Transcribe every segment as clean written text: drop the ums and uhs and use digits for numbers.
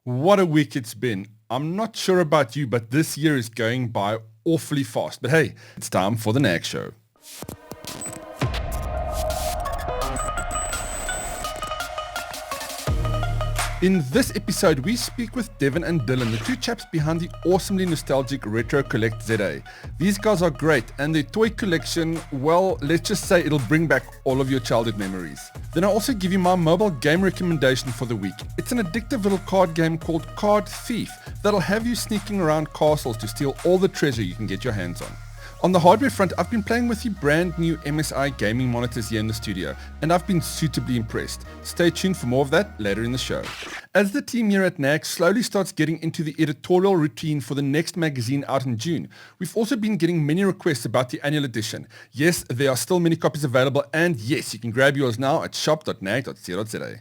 What a week it's been. I'm not sure about you, but this year is going by awfully fast. But hey, it's time for the NAG show. In this episode, we speak with Devyn and Dylon, the two chaps behind the awesomely nostalgic Retrocollect ZA. These guys are great, and their toy collection, well, let's just say it'll bring back all of your childhood memories. Then I'll also give you my mobile game recommendation for the week. It's an addictive little card game called Card Thief that'll have you sneaking around castles to steal all the treasure you can get your hands on. On the hardware front, I've been playing with the brand new MSI gaming monitors here in the studio, and I've been suitably impressed. Stay tuned for more of that later in the show. As the team here at NAG slowly starts getting into the editorial routine for the next magazine out in June, we've also been getting many requests about the annual edition. Yes, there are still many copies available, and yes, you can grab yours now at shop.nag.co.za.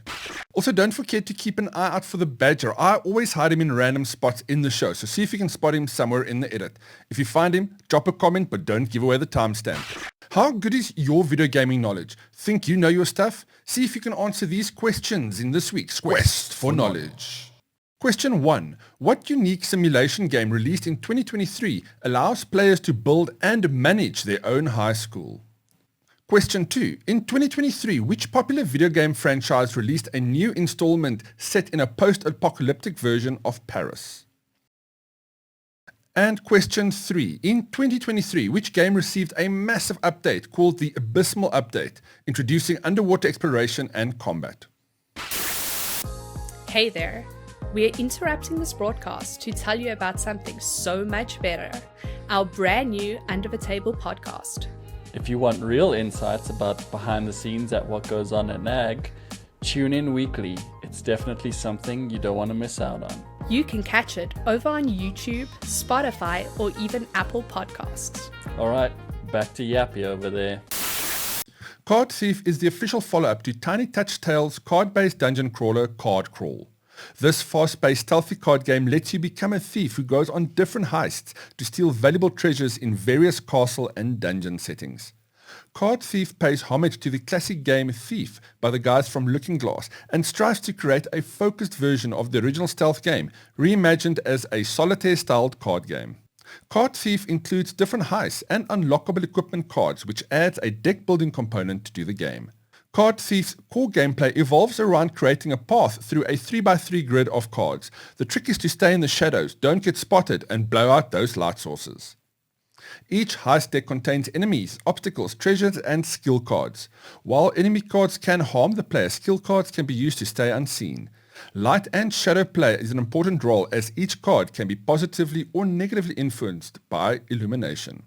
Also, don't forget to keep an eye out for the badger. I always hide him in random spots in the show, so see if you can spot him somewhere in the edit. If you find him, drop a comment, but don't give away the timestamp. How good is your video gaming knowledge? Think you know your stuff? See if you can answer these questions in this week's Quest for Knowledge. Question 1. What unique simulation game released in 2023 allows players to build and manage their own high school? Question 2. In 2023, which popular video game franchise released a new installment set in a post-apocalyptic version of Paris? And question 3. In 2023, which game received a massive update called the Abysmal Update, introducing underwater exploration and combat? Hey there. We're interrupting this broadcast to tell you about something so much better, our brand new Under the Table podcast. If you want real insights about behind the scenes at what goes on at NAG, tune in weekly. It's definitely something you don't want to miss out on. You can catch it over on YouTube, Spotify, or even Apple Podcasts. All right, back to Yappy over there. Card Thief is the official follow-up to Tiny Touch Tales' card-based dungeon crawler Card Crawl. This fast-paced stealthy card game lets you become a thief who goes on different heists to steal valuable treasures in various castle and dungeon settings. Card Thief pays homage to the classic game Thief by the guys from Looking Glass and strives to create a focused version of the original stealth game, reimagined as a solitaire-styled card game. Card Thief includes different heists and unlockable equipment cards, which adds a deck-building component to the game. Card Thief's core gameplay evolves around creating a path through a 3x3 grid of cards. The trick is to stay in the shadows, don't get spotted, and blow out those light sources. Each heist deck contains enemies, obstacles, treasures, and skill cards. While enemy cards can harm the player, skill cards can be used to stay unseen. Light and shadow play is an important role, as each card can be positively or negatively influenced by illumination.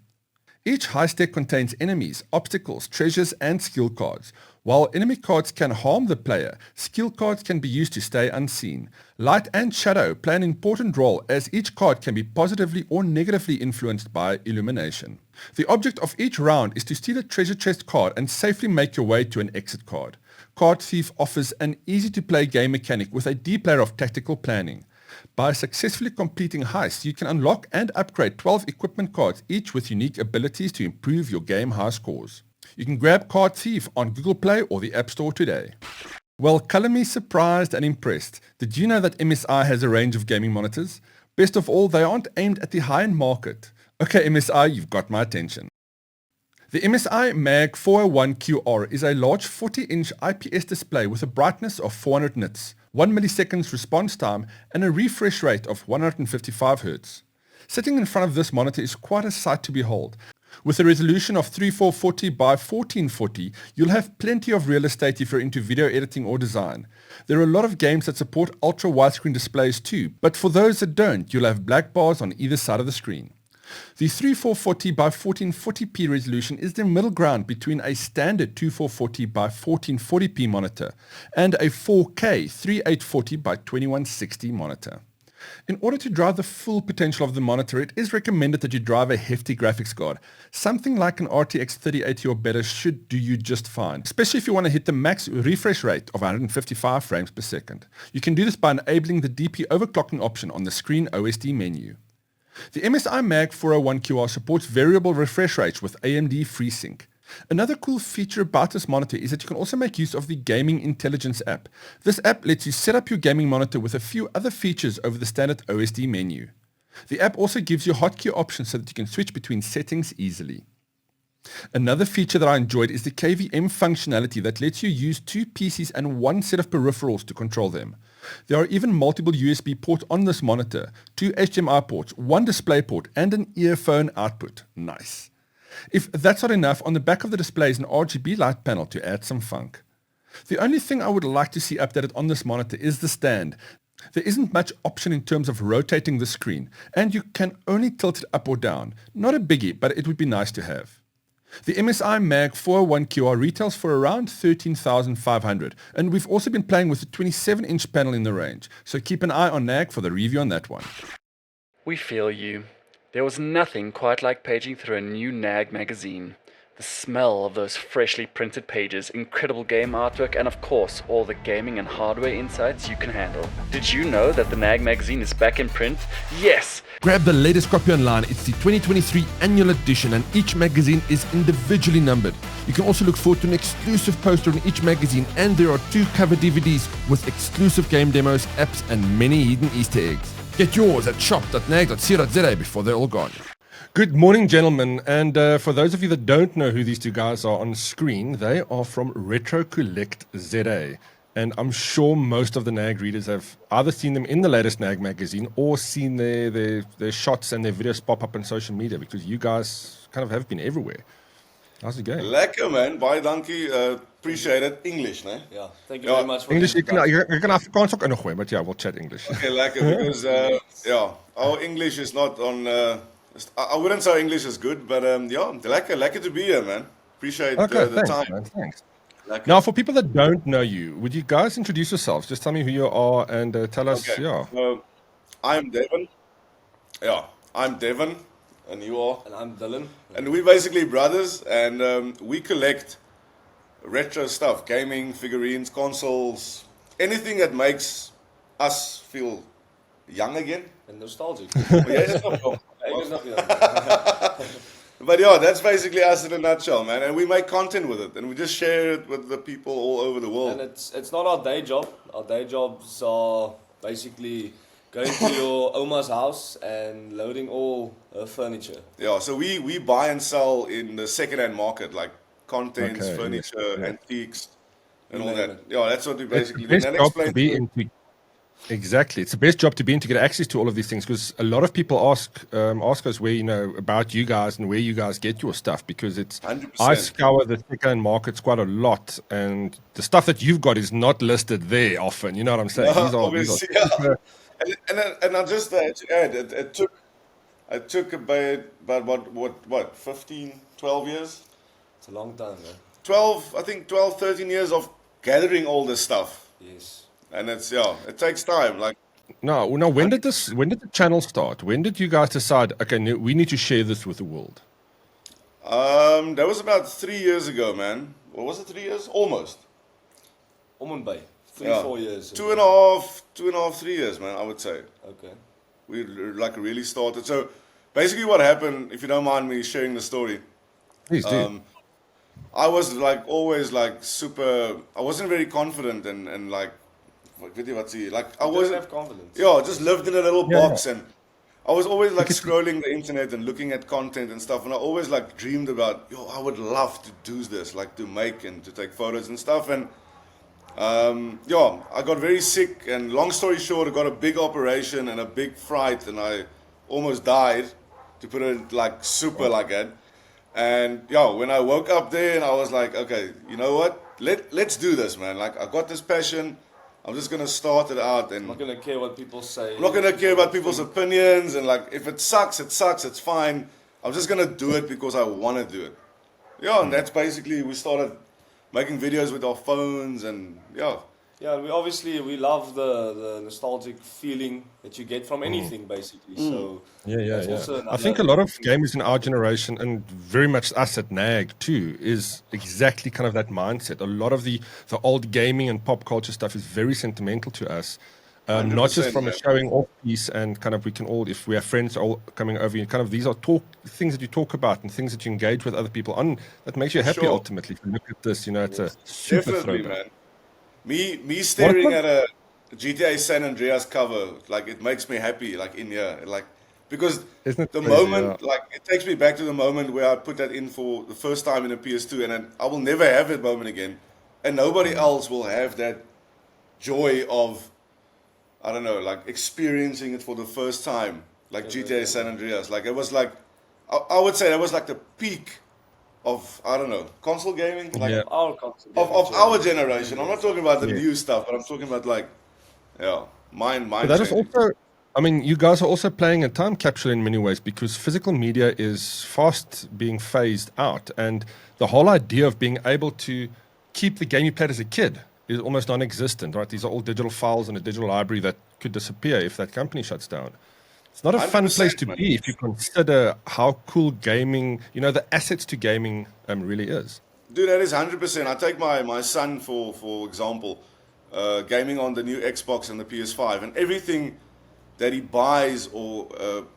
Each heist deck contains enemies, obstacles, treasures, and skill cards. While enemy cards can harm the player, skill cards can be used to stay unseen. Light and shadow play an important role, as each card can be positively or negatively influenced by illumination. The object of each round is to steal a treasure chest card and safely make your way to an exit card. Card Thief offers an easy-to-play game mechanic with a deep layer of tactical planning. By successfully completing heists, you can unlock and upgrade 12 equipment cards, each with unique abilities to improve your game high scores. You can grab Card Thief on Google Play or the App Store today. Well, color me surprised and impressed. Did you know that MSI has a range of gaming monitors? Best of all, they aren't aimed at the high-end market. Okay, MSI, you've got my attention. The MSI MAG 401QR is a large 40-inch IPS display with a brightness of 400 nits, 1 milliseconds response time, and a refresh rate of 155 Hz. Sitting in front of this monitor is quite a sight to behold. With a resolution of 3440 by 1440, you'll have plenty of real estate if you're into video editing or design. There are a lot of games that support ultra widescreen displays too, but for those that don't, you'll have black bars on either side of the screen. The 3440 by 1440p resolution is the middle ground between a standard 2440 by 1440p monitor and a 4K 3840 by 2160 monitor. In order to drive the full potential of the monitor, it is recommended that you drive a hefty graphics card. Something like an RTX 3080 or better should do you just fine, especially if you want to hit the max refresh rate of 155 frames per second. You can do this by enabling the DP overclocking option on the screen OSD menu. The MSI MAG 401QR supports variable refresh rates with AMD FreeSync. Another cool feature about this monitor is that you can also make use of the Gaming Intelligence app. This app lets you set up your gaming monitor with a few other features over the standard OSD menu. The app also gives you hotkey options so that you can switch between settings easily. Another feature that I enjoyed is the KVM functionality that lets you use 2 PCs and 1 set of peripherals to control them. There are even multiple USB ports on this monitor, 2 HDMI ports, 1 display port, and an earphone output. Nice. If that's not enough, on the back of the display is an RGB light panel to add some funk. The only thing I would like to see updated on this monitor is the stand. There isn't much option in terms of rotating the screen, and you can only tilt it up or down. Not a biggie, but it would be nice to have. The MSI MAG 401QR retails for around $13,500, and we've also been playing with the 27-inch panel in the range, so keep an eye on NAG for the review on that one. We feel you. There was nothing quite like paging through a new NAG magazine. The smell of those freshly printed pages, incredible game artwork, and of course, all the gaming and hardware insights you can handle. Did you know that the NAG magazine is back in print? Yes! Grab the latest copy online. It's the 2023 annual edition, and each magazine is individually numbered. You can also look forward to an exclusive poster in each magazine, and there are 2 cover DVDs with exclusive game demos, apps, and many hidden Easter eggs. Get yours at shop.nag.co.za before they're all gone. Good morning, gentlemen, and for those of you that don't know who these 2 guys are on screen, they are from Retrocollect ZA. And I'm sure most of the NAG readers have either seen them in the latest NAG magazine or seen their shots and their videos pop up on social media, because you guys kind of have been everywhere. How's it going? Lekker man, baie dankie, appreciate it. English, né? Yeah, thank you very much for English, you can Afrikaans ook ingooi, but yeah, we'll chat English. Okay, lekker, because our English is not on, I wouldn't say our English is good, but lekker to be here, man. Appreciate the thanks, time. Man, thanks. Lekker. Now, for people that don't know you, would you guys introduce yourselves? Just tell me who you are and tell us, I'm Devyn. Yeah, I'm Devyn, and you are? And I'm Dylon. And we're basically brothers, and we collect retro stuff, gaming, figurines, consoles, anything that makes us feel young again. And nostalgic. But yeah, that's basically us in a nutshell, man. And we make content with it, and we just share it with the people all over the world. And it's not our day job. Our day jobs are basically going to your Oma's house and loading all her furniture. Yeah, so we buy and sell in the second-hand market, like contents, furniture, antiques, and all that. Yeah, that's what we basically do. And explain Exactly, it's the best job to be in to get access to all of these things, because a lot of people ask us where about you guys and where you guys get your stuff, because it's 100%. I scour the second-hand markets quite a lot, and the stuff that you've got is not listed there often. You know what I'm saying? Obviously, yeah. And I just to add, it took about what 15, 12 years. It's a long time, man. 12, 13 years of gathering all this stuff. Yes. And it takes time. Like no. When did the channel start? When did you guys decide? Okay, we need to share this with the world. That was about 3 years ago, man. Or was it 3 years? Almost. Bay. 3-4 years. 2.5, 3 years, man. I would say. Okay. We really started. So basically, what happened? If you don't mind me sharing the story. Please do. I was always super. I wasn't very confident and like. I wasn't have confidence. Yeah, I just lived in a little box, and I was always scrolling the internet and looking at content and stuff, and I always dreamed about, I would love to do this, to make and to take photos and stuff, and I got very sick, and long story short, I got a big operation and a big fright, and I almost died, to put it super like that. And when I woke up there, and I was like, okay, you know what? Let's do this, man. I got this passion. I'm just going to start it out. And I'm not going to care what people say. I'm not going to care about people's opinions. And if it sucks, it's fine. I'm just going to do it because I want to do it. Yeah, and that's basically, we started making videos with our phones and Yeah, we love the nostalgic feeling that you get from anything, basically. So I think a lot of gamers in our generation, and very much us at NAG too, is exactly kind of that mindset. A lot of the old gaming and pop culture stuff is very sentimental to us. Not just 100%, from a man. showing off piece and kind of we can all, if we have friends all coming over, kind of these are things that you talk about and things that you engage with other people on that makes you happy Sure. ultimately. If you look at this, it's a super Definitely, throwback. man. Me staring at a GTA San Andreas cover, like it makes me happy, like in here, like because Isn't it the crazy, moment, like it takes me back to the moment where I put that in for the first time in a PS2, and then I will never have that moment again, and nobody else will have that joy of, I don't know, like experiencing it for the first time, like GTA San Andreas. Like it was like, I would say that was like the peak of, I don't know, console gaming, like Yeah. Our concept. of our generation. I'm not talking about the new stuff, but I'm talking about like, mind But that is changing. also, I mean, you guys are also playing a time capsule in many ways because physical media is fast being phased out. And the whole idea of being able to keep the game you played as a kid is almost non-existent, right? These are all digital files in a digital library that could disappear if that company shuts down. It's not a fun 100%, place to man. be if you consider how cool gaming, the assets to gaming really is. Dude, that is 100%. I take my son for example, gaming on the new Xbox and the PS5, and everything that he buys or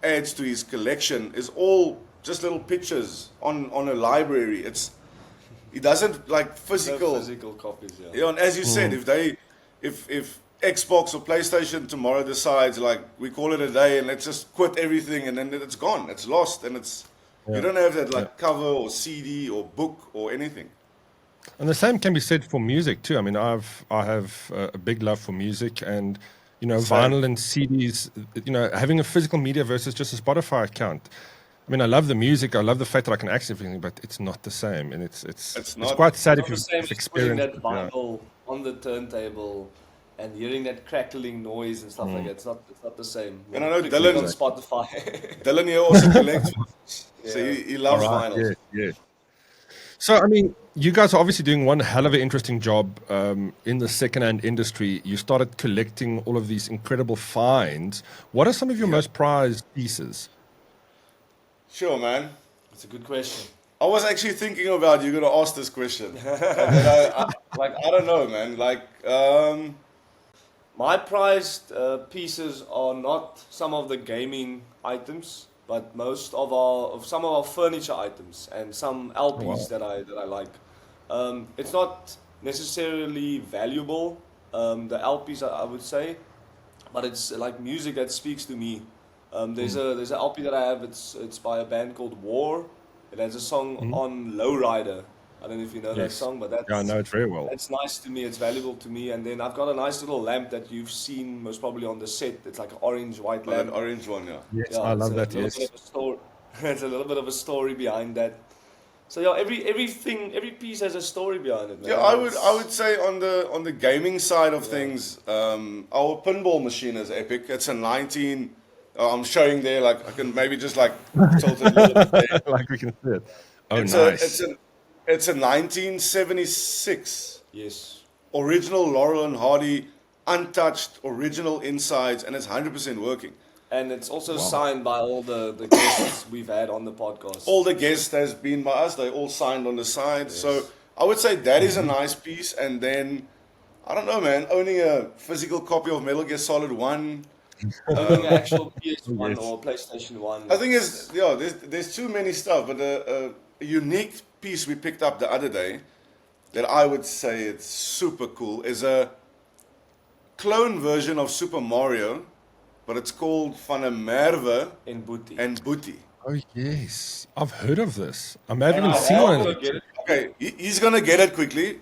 adds to his collection is all just little pictures on a library. He doesn't like physical. Physical copies, yeah. Yeah, and as you said, if Xbox or PlayStation tomorrow decides like we call it a day and let's just quit everything and then it's gone, it's lost, and you don't have that like cover or CD or book or anything. And the same can be said for music too. I mean, I have a big love for music, and vinyl and CDs. Having a physical media versus just a Spotify account. I mean, I love the music. I love the fact that I can access everything, but it's not the same, and it's not- quite sad It's if not the you've same as putting experienced. that vinyl on the turntable and hearing that crackling noise and stuff like that. It's not the same. And I know Particularly Dylan- on Spotify. Dylan here also collects, so he loves Right, vinyls. yeah. So, I mean, you guys are obviously doing one hell of an interesting job in the second-hand industry. You started collecting all of these incredible finds. What are some of your most prized pieces? Sure, man. It's a good question. I was actually thinking about you going to ask this question. And then I don't know, man. Like, My prized pieces are not some of the gaming items, but some of our furniture items and some LPs that I like. It's not necessarily valuable, the LPs I would say, but it's like music that speaks to me. There's an LP that I have. It's by a band called War. It has a song on Lowrider. I don't know if you know that song, but I know it very well. that's nice to me. It's valuable to me. And then I've got a nice little lamp that you've seen most probably on the set. It's like an orange-white an lamp. orange one, yeah. Yes, Yeah, I it's love a that. little Yes. bit of a story. It's a little bit of a story behind that. So yeah, every piece has a story behind it, man. Yeah, I would say on the gaming side of things, our pinball machine is epic. It's a 19. I'm showing there, like I can maybe just like tilt it a little bit there. Like we can see it. Oh, It's nice. it's a 1976 Yes. original Laurel and Hardy, untouched, original insides, and it's 100% working. And it's also signed by all the guests we've had on the podcast. All the guests has been by us. They all signed on the side. So I would say that is a nice piece. And then, I don't know, man, owning a physical copy of Metal Gear Solid 1. Owning an actual PS1 or PlayStation 1. I think there's too many stuff. But a unique piece we picked up the other day that I would say it's super cool is a clone version of Super Mario, but it's called Van der Merwe in Booty. and Boetie. Oh, yes. I've heard of this. I may have even seen one. Okay, he's gonna get it quickly.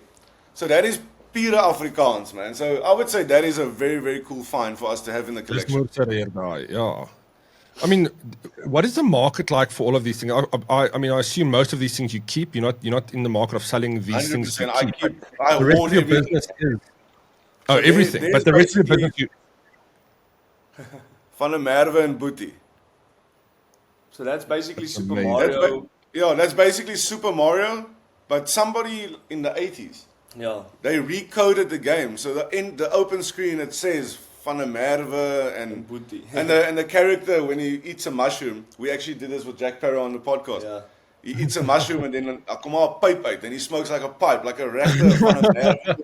So that is pure Afrikaans, man. So I would say that is a very, very cool find for us to have in the Dis collection. motor hierdaai, yeah. I mean, what is the market like for all of these things? I mean, I assume most of these things you keep. You're not in the market of selling these things. 100%. You I the rest hoard of your everything. business is So everything. there's But the rest of your basically- business, Van der Merwe and Boetie. So that's basically That's Super amazing. Mario. That's basically Super Mario, but somebody in the 80s. Yeah. They recoded the game. So in the open screen it says Van der Merwe and Boetie. and the character when he eats a mushroom. We actually did this with Jack Parrow on the podcast. Yeah. He eats a mushroom and then kom maar 'n pipe uit and he smokes like a pipe, like a regte Van der Merwe.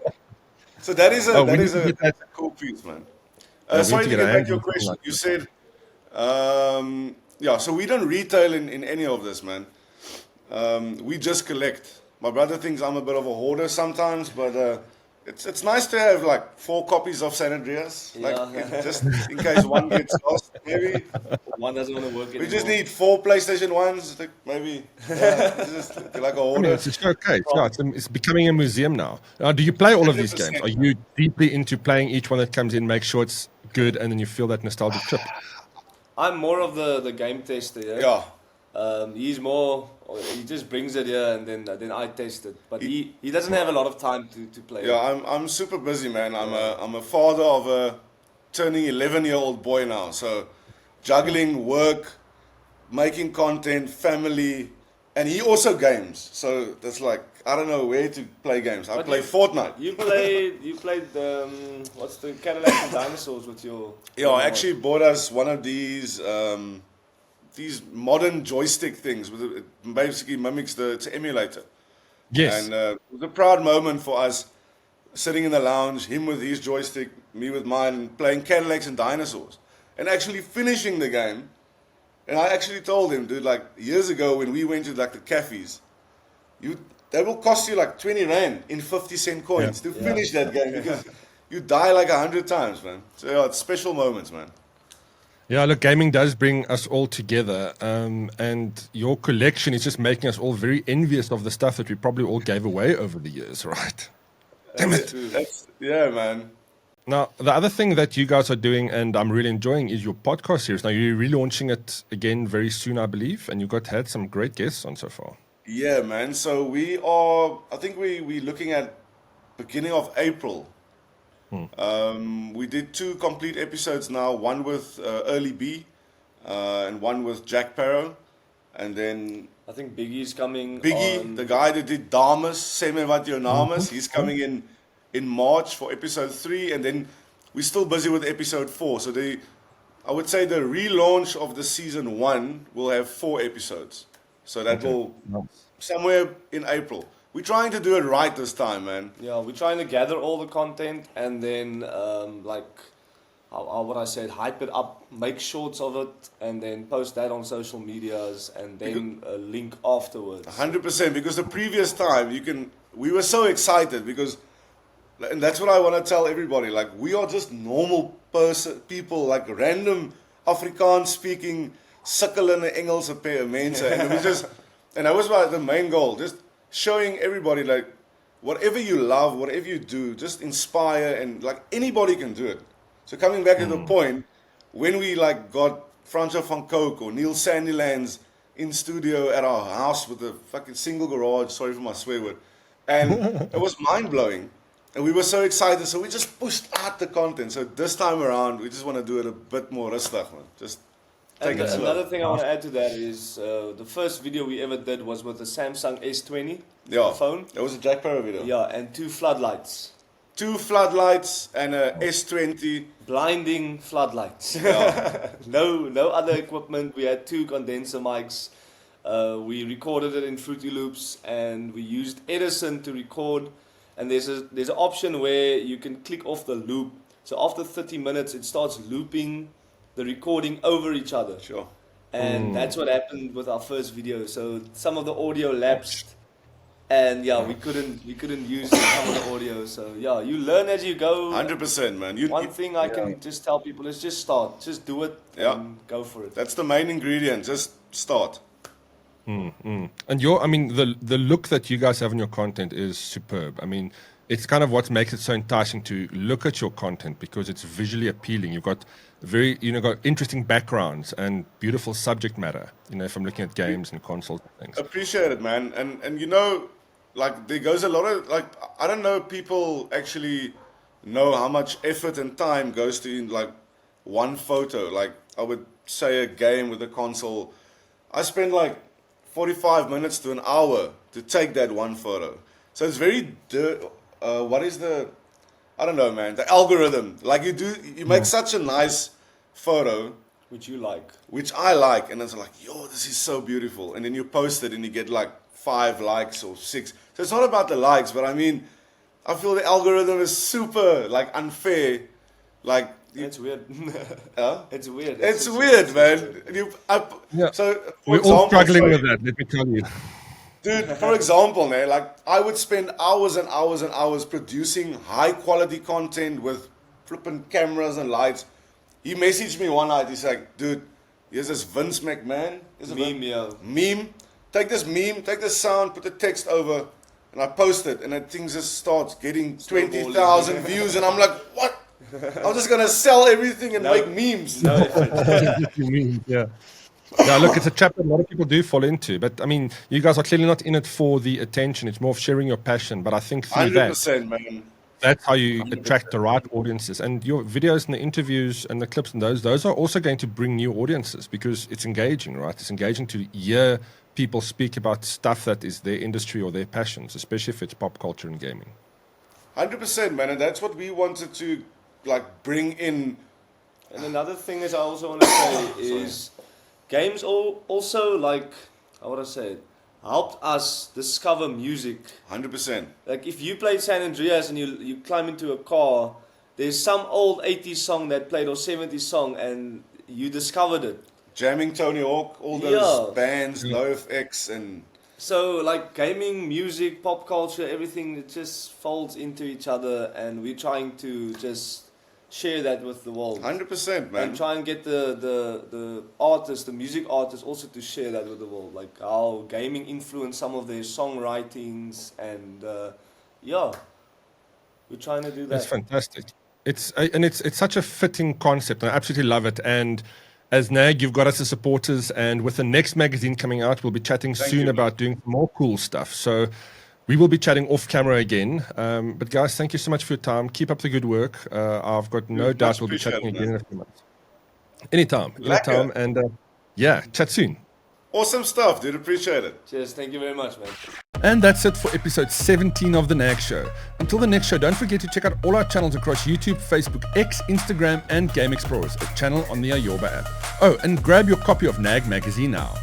So that is a we need to a get that. cool piece, man. Sorry to get get a back to handle your on something question. like You this. said, yeah, so we don't retail in any of this, man. We just collect. My brother thinks I'm a bit of a hoarder sometimes, but it's nice to have like 4 copies of San Andreas, like just in case one gets lost, maybe. One doesn't want to work We anymore. just need 4 PlayStation 1s, like maybe. Yeah, just like a I mean, hoarder. it's a showcase. Yeah, it's becoming a museum now. Do you play all of these 100%. games? Are you deeply into playing each one that comes in, make sure it's good, and then you feel that nostalgic trip? I'm more of the game tester, yeah. Yeah. He's more, he just brings it here and then I test it. But he doesn't have a lot of time to play. Yeah, I'm super busy, man. I'm a father of a turning 11-year-old boy now. So juggling work, making content, family, and he also games. So that's like, I don't know where to play games. I play Fortnite. You played what's the Cadillacs and Dinosaurs with your... Yeah, I actually bought us one of these modern joystick things. It basically mimics it's an emulator. Yes. And it was a proud moment for us, sitting in the lounge, him with his joystick, me with mine, playing Cadillacs and Dinosaurs, and actually finishing the game. And I actually told him, dude, like years ago when we went to like the cafes, they will cost you like 20 rand in 50-cent coins to finish that game because you die like 100 times, man. So yeah, it's special moments, man. Yeah, look, gaming does bring us all together, and your collection is just making us all very envious of the stuff that we probably all gave away over the years, right? Damn it. Yeah, man. Now, the other thing that you guys are doing, and I'm really enjoying, is your podcast series. Now, you're relaunching it again very soon, I believe, and you've had some great guests on so far. Yeah, man. So we're looking at beginning of April. We did 2 complete episodes now, one with Early B and one with Jack Parrow. And then I think Biggie's coming Biggie, the guy that did Damas, Seme Wat Jou Naam Is, he's coming in March for episode 3, and then we're still busy with episode 4. So I would say the relaunch of the season 1 will have 4 episodes. So that will somewhere in April. We're trying to do it right this time, man. Yeah, we're trying to gather all the content and then how would I say it, hype it up, make shorts of it, and then post that on social medias, and then a link afterwards. 100%, because the previous time we were so excited because, and that's what I want to tell everybody, like we are just normal people, like random Afrikaans speaking, sukkelende Engelse mense, and that was the main goal, just showing everybody like whatever you love, whatever you do, just inspire, and like anybody can do it. So coming back to the point, when we like got Franco van Coke or Neil Sandylands in studio at our house with a fucking single garage, sorry for my swear word, and it was mind blowing, and we were so excited, so we just pushed out the content. So this time around, we just want to do it a bit more rustig, man. Just take it slow. Another thing I want to add to that is the first video we ever did was with the Samsung S20 phone. It was a Jack Parrow video. Yeah, and 2 floodlights. 2 floodlights and a S20. Blinding floodlights. Yeah. No other equipment. We had 2 condenser mics. We recorded it in Fruity Loops, and we used Edison to record. And there's an option where you can click off the loop. So after 30 minutes, it starts looping the recording over each other. Sure. And that's what happened with our first video. So some of the audio lapsed, and we couldn't use some of the audio. So you learn as you go. 100%, man. One thing I can just tell people is just start, just do it, and go for it. That's the main ingredient. Just start. And the look that you guys have in your content is superb. I mean, it's kind of what makes it so enticing to look at your content, because it's visually appealing. You've got got interesting backgrounds and beautiful subject matter. If I'm looking at games and consoles and things. Appreciate it, man. And like there goes a lot of, like, I don't know, people actually know how much effort and time goes to like one photo. Like I would say a game with a console, I spend like 45 minutes to an hour to take that one photo. So it's very, I don't know, man, the algorithm. Like you make such a nice photo. Which you like. Which I like. And it's like, this is so beautiful. And then you post it and you get like 5 likes or 6. So it's not about the likes, but I mean, I feel the algorithm is super like unfair. Like It's weird. Huh? It's weird. It's weird, man. Yeah. So, for We're all example, struggling sorry. with that, let me tell you. Dude, for example, man, like I would spend hours and hours and hours producing high quality content with flipping cameras and lights. He messaged me one night. He's like, dude, here's this Vince McMahon. Here's a meme. Take this meme, take this sound, put the text over, and I post it, and then things just starts getting 20,000 views, and I'm like, what? I'm just gonna sell everything and make memes. No effort. You mean, yeah. Yeah, look, it's a trap that a lot of people do fall into. But I mean, you guys are clearly not in it for the attention. It's more of sharing your passion. But I think through 100%, man. that's how you 100%. attract the right audiences. And your videos and the interviews and the clips and those are also going to bring new audiences because it's engaging, right? It's engaging to hear people speak about stuff that is their industry or their passions, especially if it's pop culture and gaming. 100%, man. And that's what we wanted to like bring in. And another thing is I also want to say is games also like, how would I say it, helped us discover music. 100%. Like if you play San Andreas and you climb into a car, there's some old 80s song that played or 70s song and you discovered it. Jamming Tony Hawk, all those bands, NoFX and... So like gaming, music, pop culture, everything, it just folds into each other and we're trying to just share that with the world. 100%, man. And try and get the artists, the music artists also to share that with the world. Like how gaming influenced some of their songwritings and we're trying to do that. That's fantastic. It's such a fitting concept. I absolutely love it. And as NAG, you've got us as supporters. And with the next magazine coming out, we'll be chatting soon about doing more cool stuff. So we will be chatting off camera again. But guys, thank you so much for your time. Keep up the good work. I've got no doubt we'll be chatting again in a few months. Anytime. And chat soon. Awesome stuff, dude. Appreciate it. Cheers. Thank you very much, man. And that's it for episode 17 of The NAG Show. Until the next show, don't forget to check out all our channels across YouTube, Facebook, X, Instagram, and Game Explorers, a channel on the Ayoba app. Oh, and grab your copy of NAG magazine now.